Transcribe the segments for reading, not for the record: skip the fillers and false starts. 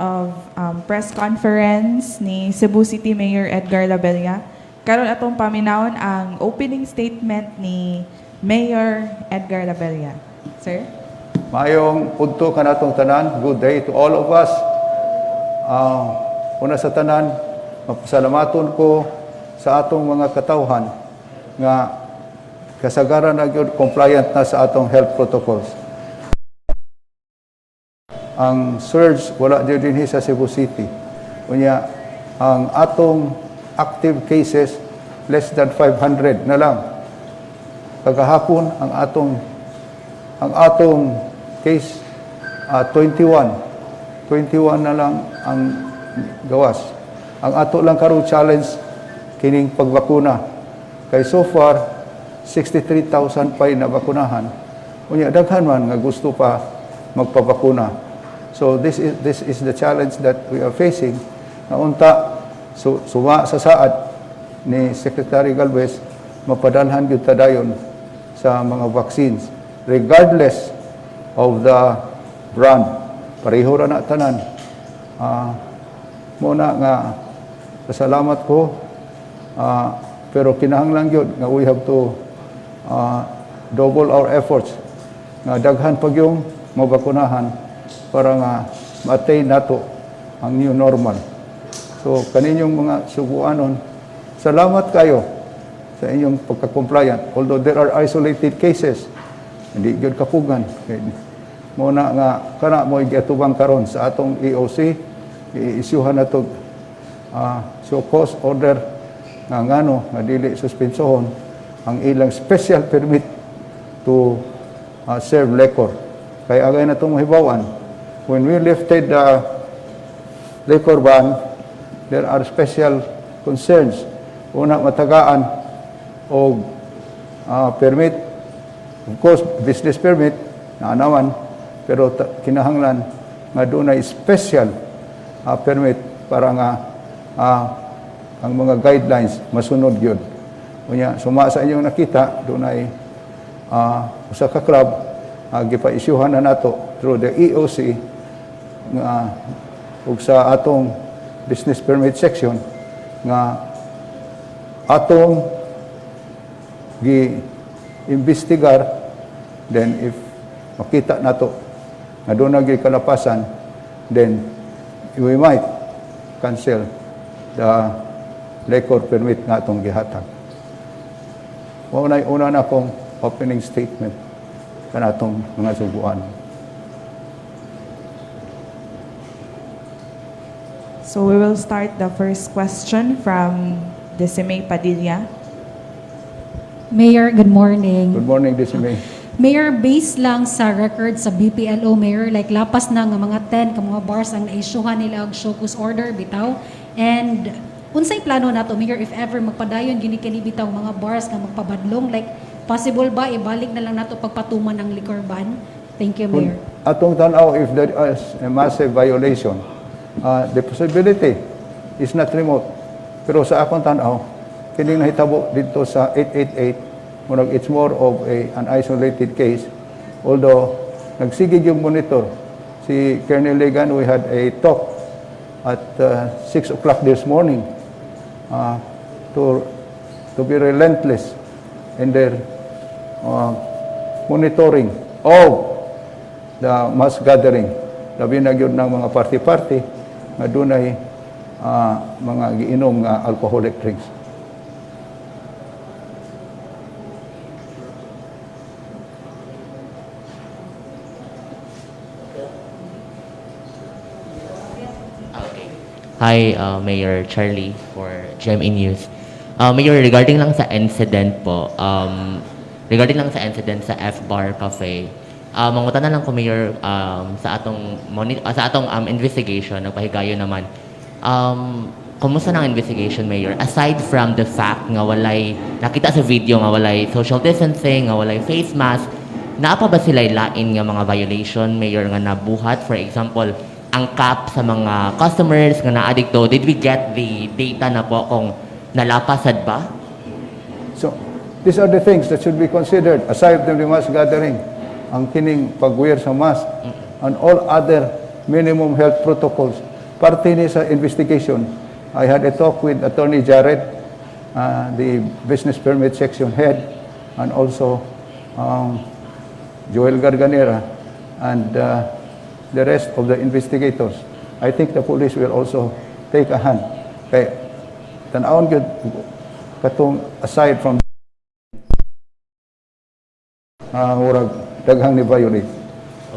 of press conference ni Cebu City Mayor Edgar Labella. Karon atong paminawon ang opening statement ni Mayor Edgar Labella. Sir? Mayong punto ka natong tanan. Good day to all of us. Una sa tanan, mapasalamaton ko sa atong mga katawhan nga kasagaran na gyud compliant na sa atong health protocols. Ang surge wala din sa Cebu City. Unya ang atong active cases less than 500 na lang. Kagahapon ang atong case 21 na lang ang gawas. Ang ato lang karon challenge kining pagbakuna. Kay so far 63,000 pa na bakunahan. Unya daghan man nga gusto pa magpabakuna. So this is the challenge that we are facing. Naunta suma sa saad ni Secretary Galvez mapadalhan gyud ta dayon sa mga vaccines regardless of the brand. Pareho ra na tanan. Muna nga pasalamat ko pero kinahanglan gyud nga we have to double our efforts nga daghan pag yung mabakunahan para nga ma-attain nato ang new normal. So kaninyong mga suguanon, salamat kayo sa inyong pagka-compliant. Although there are isolated cases, hindi gyud kapugan. Muna nga kana mo giatubang karon sa atong EOC, i-isyuhan nato show cause order nga ngano nga dili suspensohon ang ilang special permit to serve liquor. Kaya agay na itong mahibawan, when we lifted the liquor ban, there are special concerns. Una, matagaan o permit, of course, business permit, naanawan, pero kinahanglan nga doon ay special permit para nga ang mga guidelines masunod yun. Unya, suma sa inyong nakita, doon ay usa ka club, gipa-isyuhan na nato through the EOC nga ug sa atong business permit section nga atong gi-investigar, then if makita nato nga doon na kalapasan, then we might cancel the liquor permit nga atong gihatag. Una na akong opening statement kanatong mga suguan. So we will start the first question from Decime Padilla. Mayor, good morning. Good morning, Decime. Mayor, based lang sa record sa BPLO, Mayor, like lapas na nga mga 10 ka mga bars ang naisyuhan nila og show cause order bitaw. And unsay plano nato, Mayor, if ever magpadayon gini kini bitaw mga bars nga magpabadlong, like possible ba ibalik na lang nato pagpatuman ang liquor ban? Thank you, Mayor. Atong tanaw, if there is a massive violation, the possibility is not remote. Pero sa akong tanaw, kining nahitabo dito sa 888, it's more of an isolated case. Although, nagsigig yung monitor. Si Colonel Legan, we had a talk at 6 o'clock this morning to be relentless in their monitoring of the mass gathering. Labi na yun ng mga party-party na doon ay mga giinom nga alcoholic drinks. Hi, Mayor Charlie for GMA News. Mayor, regarding lang sa incident po, regarding lang sa incident sa F-Bar Cafe, mangutan na lang ko, Mayor, sa atong investigation, nagpahigayo naman. Kumusta ng investigation, Mayor? Aside from the fact nga walay, nakita sa video nga walay social distancing, nga walay face mask, naapa ba sila lain nga mga violation, Mayor, nga nabuhat? For example, ang cap sa mga customers nga na-addicto, did we get the data na po kung nalapasad ba? So, these are the things that should be considered aside from the mass gathering. Ang kining pag-wear sa mask and all other minimum health protocols parte ni sa investigation. I had a talk with Attorney Jared, the business permit section head, and also Joel Garganera, and the rest of the investigators. I think the police will also take a hand. Kaya, tanawon gyud katong aside from murag daghang ni violate.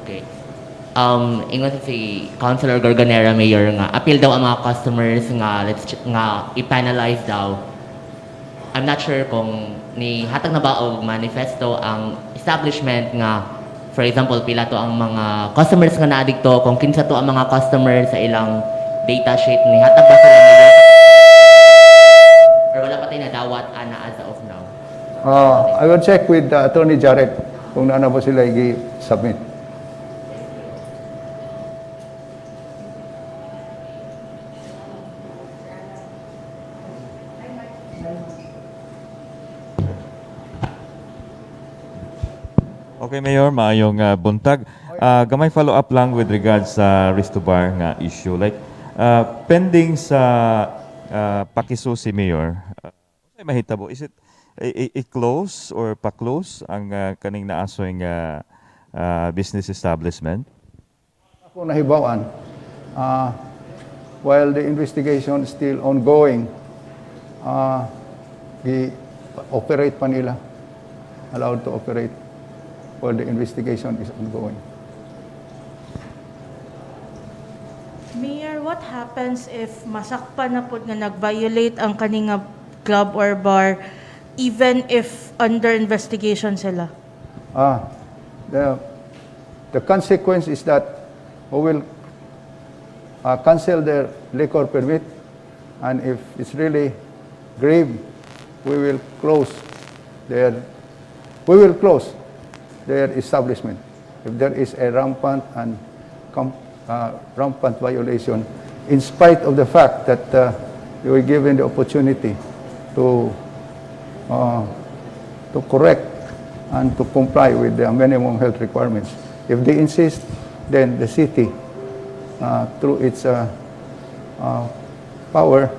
Okay. Ingon si Councilor Gorgonera, Mayor, nga appeal daw ang mga customers nga nga i-penalize daw. I'm not sure kung ni hatag na ba og manifesto ang establishment nga, for example, pila to ang mga customers nga naadikto, kung kinsa to ang mga customers sa ilang data sheet, ni hatag ba sila Mayor? Or wala pa tayo nadawat ana as of now? I will check with Attorney Jared kung naana ba sila i-submit. Okay, Mayor, maayong buntag. Gamay follow-up lang with regards sa Risto Bar nga issue. Like, pending sa pakisusi, Mayor, ano mahitabo? Is it i-close or pa-close ang kaning naasoy nga business establishment? Ako nahibawan, while the investigation is still ongoing, i-operate pa nila, allowed to operate while the investigation is ongoing. Mayor, what happens if masakpan na po nga nag-violate ang kaninga club or bar even if under investigation sila? The consequence is that we will cancel their liquor permit, and if it's really grave, we will close their establishment if there is a rampant violation, in spite of the fact that they were given the opportunity to correct and to comply with the minimum health requirements. If they insist, then the city, through its power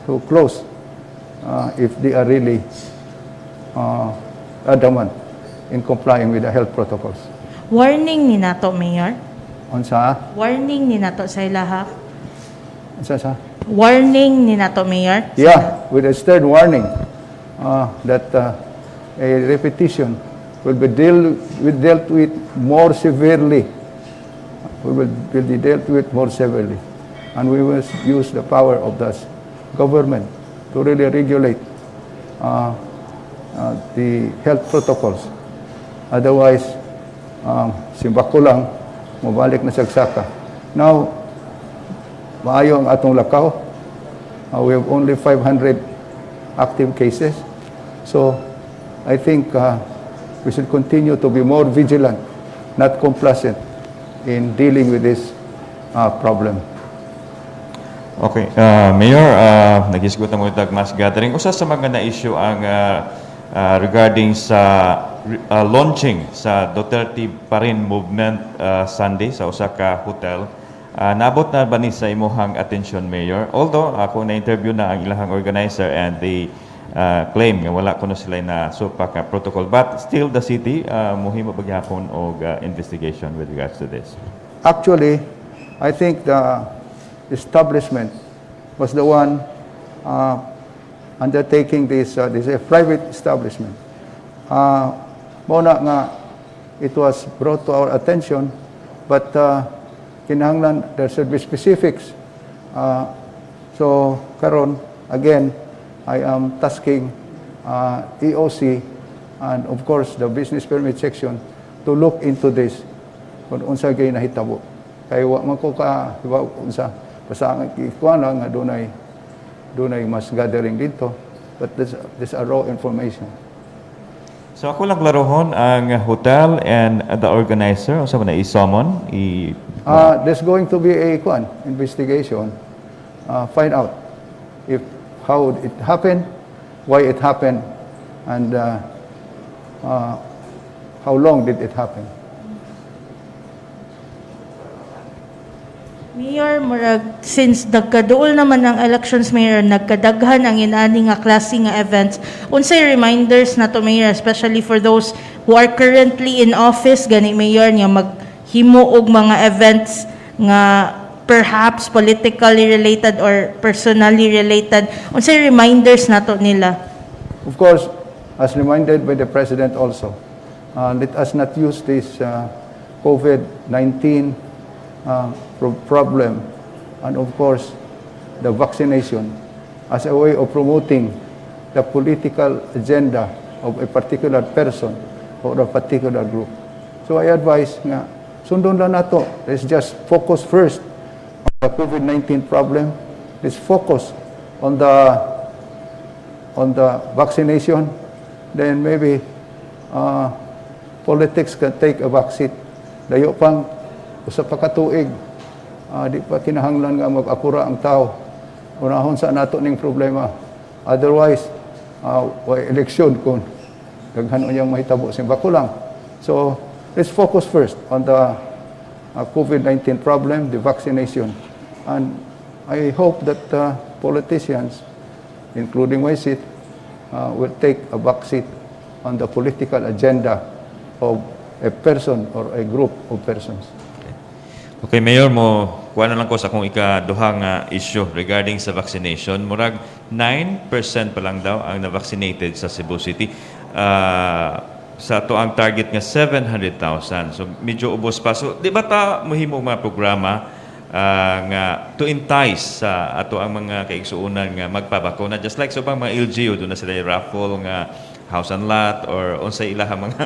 to close, if they are really adamant in complying with the health protocols. Warning ni nato, Mayor? Unsa? Warning ni nato sa ilaha? Unsa? Warning ni nato, Mayor? Yeah, with a stern warning that a repetition will be dealt with more severely. Will be dealt with more severely. And we will use the power of the government to really regulate the health protocols. Otherwise, simbako lang, mabalik na sagsaka. Now, maayo ang atong lakaw. We have only 500 active cases. So, I think we should continue to be more vigilant, not complacent in dealing with this problem. Okay, Mayor, nag-isgot na mo itag mass gathering. Usa sa mga na-issue ang regarding sa launching sa Duterte pa rin movement Sunday sa usa ka hotel. Naabot na ba ni sa imuhang attention, Mayor? Although ako na-interview na ang ilahang organizer and they claim nga wala kuno sila na supak nga protocol, but still the city muhimo bagyapon og investigation with regards to this. Actually, I think the establishment was the one undertaking this. This is a private establishment. Muna nga, it was brought to our attention, but kinahanglan there should be specifics. So karon again, I am tasking EOC and of course the business permit section to look into this kung unsa gay nahitabo. Kay wa man ko ka unsa basta ang ikuana nga dunay mass gathering dito, but this are raw information. So ako lang klarohon ang hotel and the organizer, unsa man na i-summon, There's going to be a investigation, find out if how it happened, why it happened, and how long did it happen. Mayor, murag, since nagkaduol naman ng elections, Mayor, nagkadaghan ang inani nga klase nga events, unsay reminders na to, Mayor, especially for those who are currently in office, gani, Mayor, nga maghimo og mga events nga perhaps politically related or personally related, unsay reminders na to nila? Of course, as reminded by the President also, let us not use this COVID-19 problem and of course the vaccination as a way of promoting the political agenda of a particular person or a particular group. So I advise nga, sundon lang nato. Let's just focus first on the COVID-19 problem. Let's focus on the vaccination. Then maybe politics can take a backseat. Dayo pang usa pa ka tuig, di pa kinahanglan nga mag-akura ang tao. Unahon sa nato ning problema. Otherwise, way eleksyon kung daghan unyang mahitabo simba ko lang. So, let's focus first on the COVID-19 problem, the vaccination. And I hope that politicians, including my seat, will take a backseat on the political agenda of a person or a group of persons. Okay, Mayor, kuha na lang ko sa akong ikaduhang issue regarding sa vaccination. Murag 9% pa lang daw ang na-vaccinated sa Cebu City. Sa to ang target nga 700,000. So, medyo ubos pa. So, di ba ta mahimo mga programa nga to entice sa ato ang mga kaigsuunan nga magpabakuna? Just like sa bang mga LGU, doon na sila yung raffle nga house and lot or unsay ilaha mga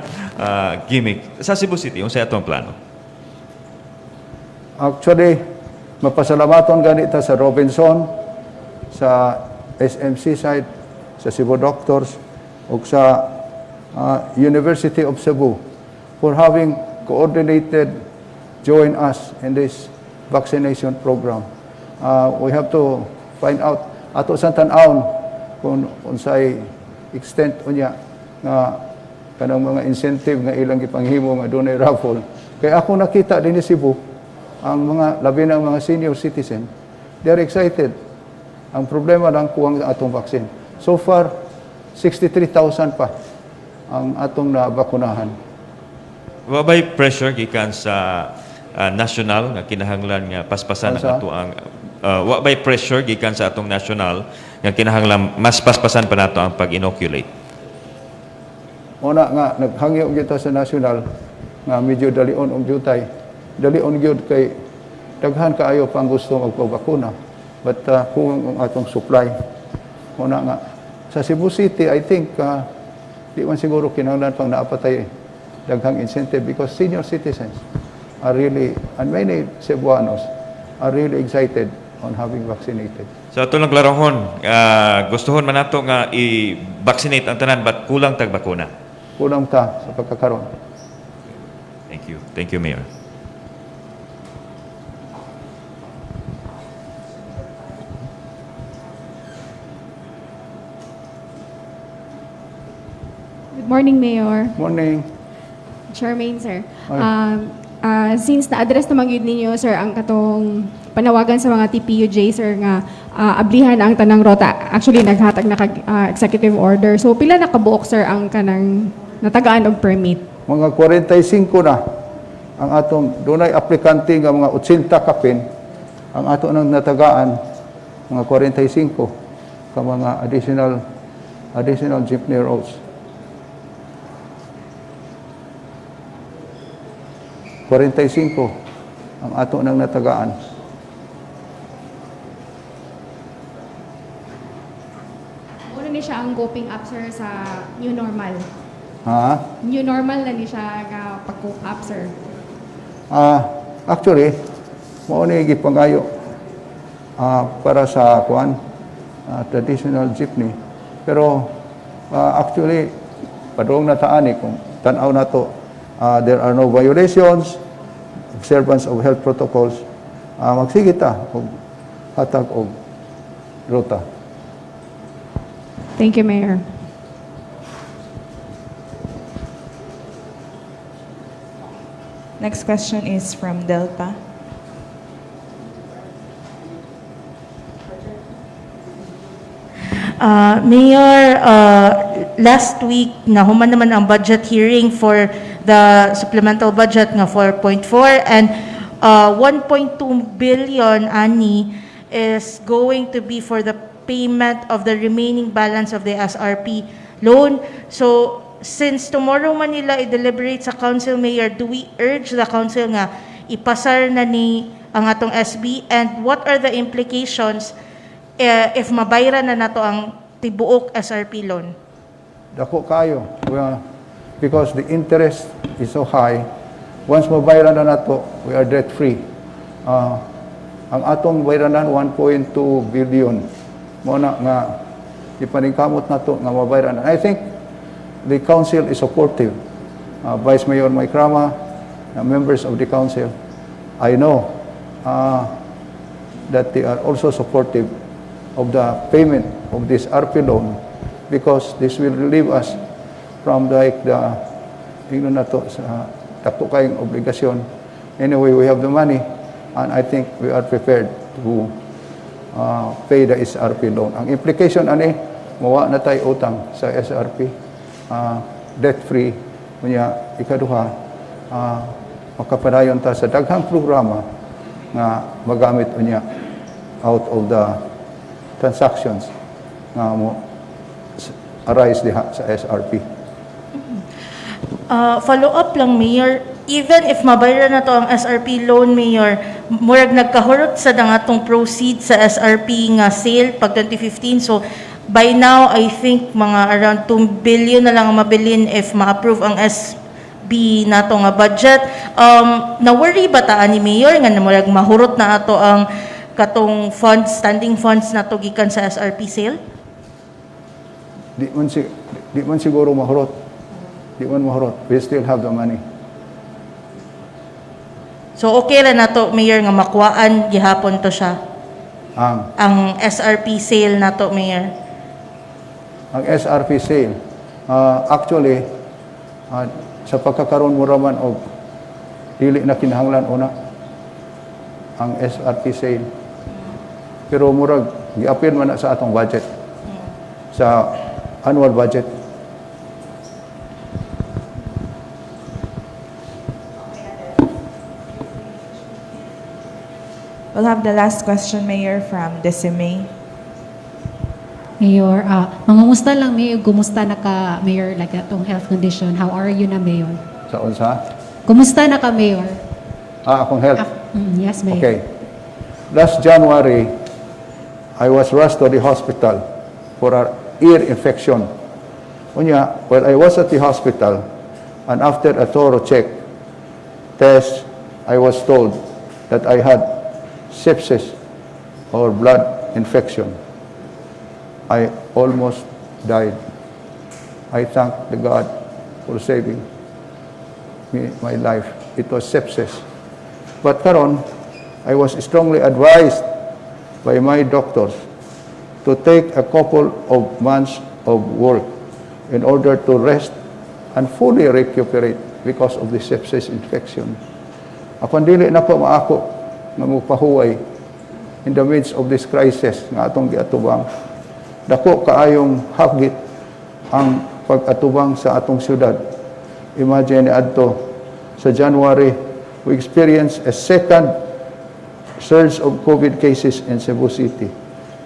gimmick. Sa Cebu City, unsay ato ang plano? Actually, mapasalamaton ganita sa Robinson, sa SMC side, sa Cebu Doctors, o sa University of Cebu for having coordinated join us in this vaccination program. We have to find out ato sa tan-awon kung unsay extent unya nga kanang mga incentive nga ilang gipanghimo nga dunay raffle. Kaya ako nakita din sa Cebu ang mga labi ng mga senior citizen, they are excited. Ang problema lang kuwang atong vaccine. So far, 63,000 pa ang atong nabakunahan. Wabay pressure gikan sa national nga kinahanglan nga paspasan ang ato ang wabay pressure gikan sa atong national nga kinahanglan mas paspasan pa nato ang pag-inoculate. Una nga naghangyo kita sa national nga medyo dalion og jutay. Dalion gyud kay daghan kaayo pang gusto magpabakuna. But kung ang atong supply, una nga sa Cebu City, I think di man siguro kinahanglan pang naapatay daghang incentive because senior citizens are really, and many Cebuanos are really excited on having vaccinated. So ato lang klarahon, gustuhon man nato nga i-vaccinate ang tanan but kulang tag bakuna. Kulang ta sa pagkakaroon. Thank you. Thank you, Mayor. Good morning, Mayor. Morning. Charmaine, sir. Ay. Since na-address naman yun ninyo, sir, ang katong panawagan sa mga TPUJ, sir, nga ablihan ang tanang rota. Actually, naghatag na executive order. So, pila na kabuok, sir, ang kanang natagaan og permit? Mga 45 na ang atong dunay aplikante nga mga 80 kapin ang ato nang natagaan mga 45 ka mga additional jeepney roads. 45 ang ato nang natagaan. Ano ni siya ang coping up, sir, sa new normal? Ha? New normal na ni siya pag-cope up, sir? Actually, mao ni gipangayo para sa traditional jeepney. Pero actually padung nataani kung tan-aw nato, there are no violations, observance of health protocols. Magsige ta og hatag og ruta. Thank you, Mayor. Next question is from Delta. Mayor, last week, nahuman naman ang budget hearing for the supplemental budget nga 4.4 and 1.2 billion ani is going to be for the payment of the remaining balance of the SRP loan. So, since tomorrow Manila i-deliberate sa council, Mayor, do we urge the council nga ipasar na ni ang atong SB, and what are the implications if mabayran na nato ang tibuok SRP loan? Dako kayo. Because the interest is so high. Once mabayaran na nato, we are debt-free. Ang atong bayranan, 1.2 billion. Muna nga, ipaningkamot nato nga mabayaran. I think the council is supportive. Vice Mayor Maikrama, members of the council, I know that they are also supportive of the payment of this RP loan because this will relieve us from the dako kayong obligasyon. Anyway, we have the money and I think we are prepared to pay the SRP loan. Ang implication ani, mawa na tayo utang sa SRP, debt-free, kunya ikaduha, makapadayon ta sa daghang programa nga magamit unya out of the transactions nga mo arise diha sa SRP. Follow up lang, Mayor, even if mabayaran na to ang SRP loan, Mayor, murag nagkahurot sa dangatong proceed sa SRP nga sale pag 2015. So, by now, I think mga around 2 billion na lang ang mabilin if ma-approve ang SB nato nga budget. Na-worry ba taan ni Mayor nga murag mahurot na ato ang katong funds, standing funds na to gikan sa SRP sale? Di man siguro mahurot. Di man mahurot. We still have the money. So okay ra na to, Mayor, nga makuhaan gihapon to siya. Ang SRP sale na to, Mayor. Ang SRP sale, actually, sa pagkakaroon mo raman o dili na kinahanglan una ang SRP sale. Pero murag, gi-appeal man na sa atong budget. Sa annual budget. We'll have the last question, Mayor, from Decime. Mayor, mangungusta lang, Mayor, kumusta na ka, Mayor, like atong health condition? How are you na, Mayor? Sa unsa? Kumusta na ka, Mayor? Akong health. Yes, Mayor. Okay. Last January, I was rushed to the hospital for an ear infection. Unya, while I was at the hospital, and after a thorough test, I was told that I had sepsis or blood infection. I almost died. I thank the God for saving me, my life. It was sepsis. But karon, I was strongly advised by my doctors to take a couple of months of work in order to rest and fully recuperate because of the sepsis infection. Akong dili na ko maako nga magpahuway in the midst of this crisis nga atong giatubang. Dako kaayong hagit ang pag-atubang sa atong syudad. Imagine adto sa January, we experienced a second surge of COVID cases in Cebu City.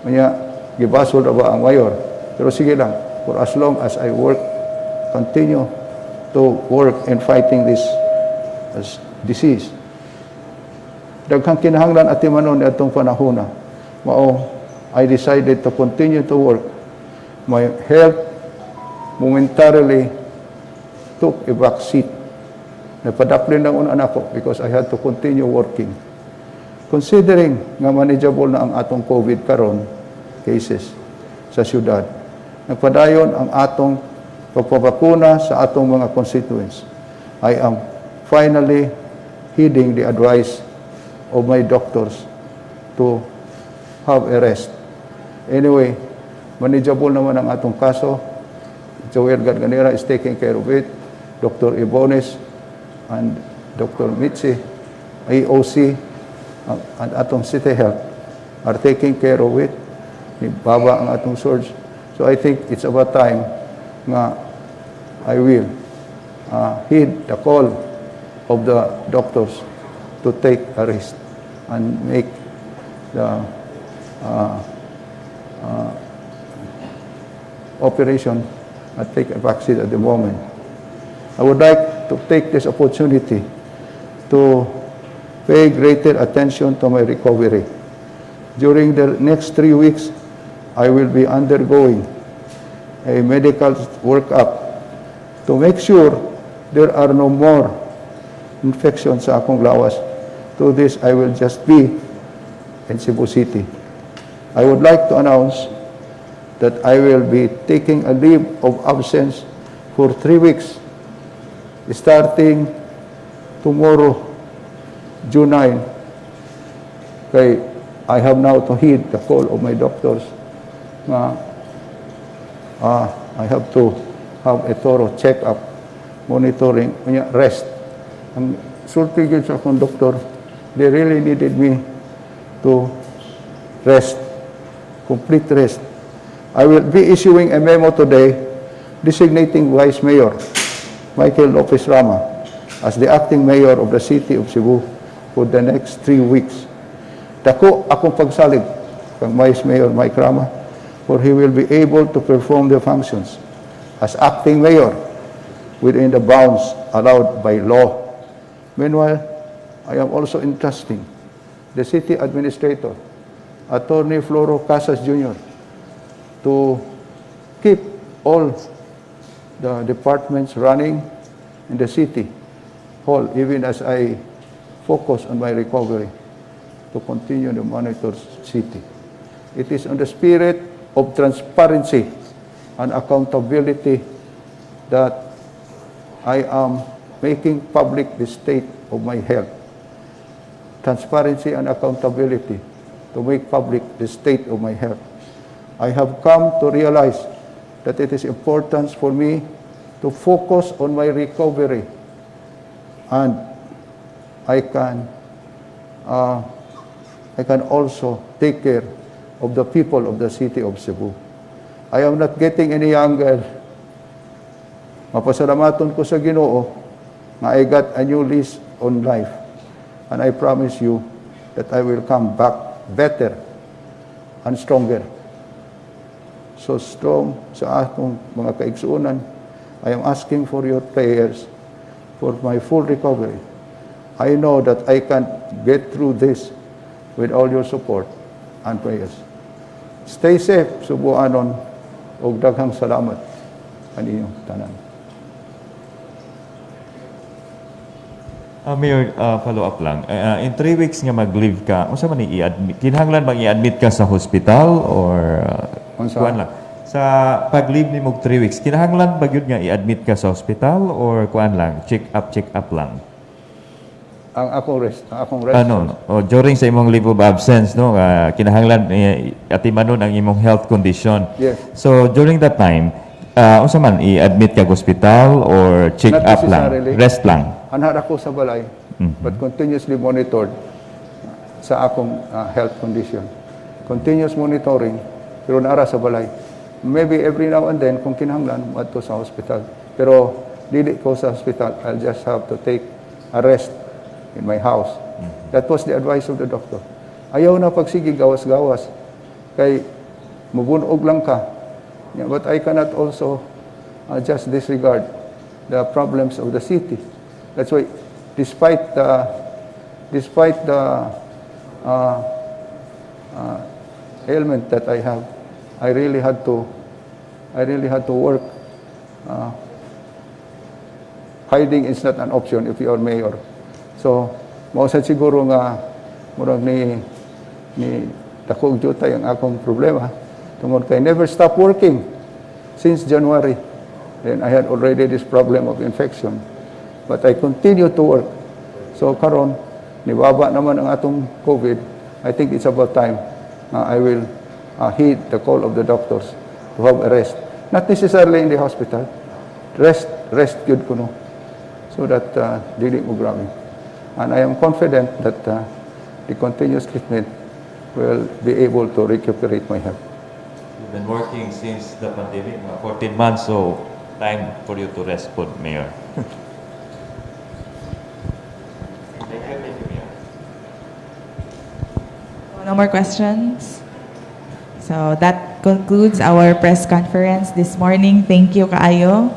Kanya, gibasol na ba ang mayor? Pero sige lang, for as long as I continue to work in fighting this disease. Daghang kinahanglan at timanon ni atong panahona. Mao, I decided to continue to work. My health momentarily took a back seat. Napadaplin lang una ko because I had to continue working. Considering nga manageable na ang atong COVID karon cases sa syudad, nagpadayon ang atong pagpapakuna sa atong mga constituents. I am finally heeding the advice of my doctors to have a rest. Anyway, manageable naman ang atong kaso. Joel Garganera is taking care of it. Dr. Ibones and Dr. Mitzi, AOC, and atong City Health are taking care of it. Baba ang atong surge. So I think it's about time nga I will heed the call of the doctors to take a rest and make the operation and take a vaccine at the moment. I would like to take this opportunity to pay greater attention to my recovery. During the next 3 weeks, I will be undergoing a medical workup to make sure there are no more infections sa akong lawas. To this, I will just be in Cebu City. I would like to announce that I will be taking a leave of absence for 3 weeks, starting tomorrow, June 9. Kay I have now to heed the call of my doctors na I have to have a thorough check-up, monitoring, rest. Ang sulti yun sa akong doktor, they really needed me to rest, complete rest. I will be issuing a memo today designating Vice Mayor Michael Lopez Rama as the acting mayor of the city of Cebu for the next 3 weeks. Dako akong pagsalig kang Vice Mayor Mike Rama, for he will be able to perform the functions as acting mayor within the bounds allowed by law. Meanwhile, I am also entrusting the city administrator, Attorney Floro Casas Jr., to keep all the departments running in the city hall, even as I focus on my recovery to continue to monitor city. It is on the spirit of transparency and accountability that I am making public the state of my health. Transparency and accountability to make public the state of my health. I have come to realize that it is important for me to focus on my recovery, and I can also take care of the people of the city of Cebu. I am not getting any younger. Mapasalamaton ko sa Ginoo na I got a new lease on life, and I promise you that I will come back better and stronger. So strong sa atong mga kaigsuunan, I am asking for your prayers for my full recovery. I know that I can get through this with all your support and prayers. Stay safe, Subuanon, ug daghang salamat ang inyong tanan. Mayor, follow-up lang. In 3 weeks nga mag-leave ka, unsa man i-admit? Kinahanglan bang i-admit ka sa hospital or kuan lang? Sa pag-leave ni mo 3 weeks, kinahanglan ba yun nga i-admit ka sa hospital or kuan lang? Check up lang? Ang akong rest. During sa imong leave of absence, no, kinahanglan atimanon ang imong health condition. Yes. So during that time, unsa man i-admit ka sa hospital or check Not up lang, necessarily. rest lang? Anhar ako sa balay, but continuously monitored sa akong health condition. Continuous monitoring, pero naara sa balay. Maybe every now and then, kung kinahanglan, madto sa hospital. Pero dili ko sa hospital, I'll just have to take a rest in my house. That was the advice of the doctor. Ayaw na pagsige gawas-gawas, kay mabunog lang ka. Yeah, but I cannot also just disregard the problems of the city. That's why, despite the ailment that I have, I really had to work. Hiding is not an option if you are mayor. So, mausad siguro nga murag ni Dakog Jutay ang akong problema. Tungod kay never stop working since January. Then I had already this problem of infection. But I continue to work. So karon nibaba naman ang atong COVID. I think it's about time I will heed the call of the doctors to have a rest. Not necessarily in the hospital. Rest good kuno. So that dili mo grabe. And I am confident that the continuous treatment will be able to recuperate my health. been working since the pandemic, mga 14 months, so time for you to rest po, Mayor. Thank you, Mayor. No more questions? So that concludes our press conference this morning. Thank you kaayo.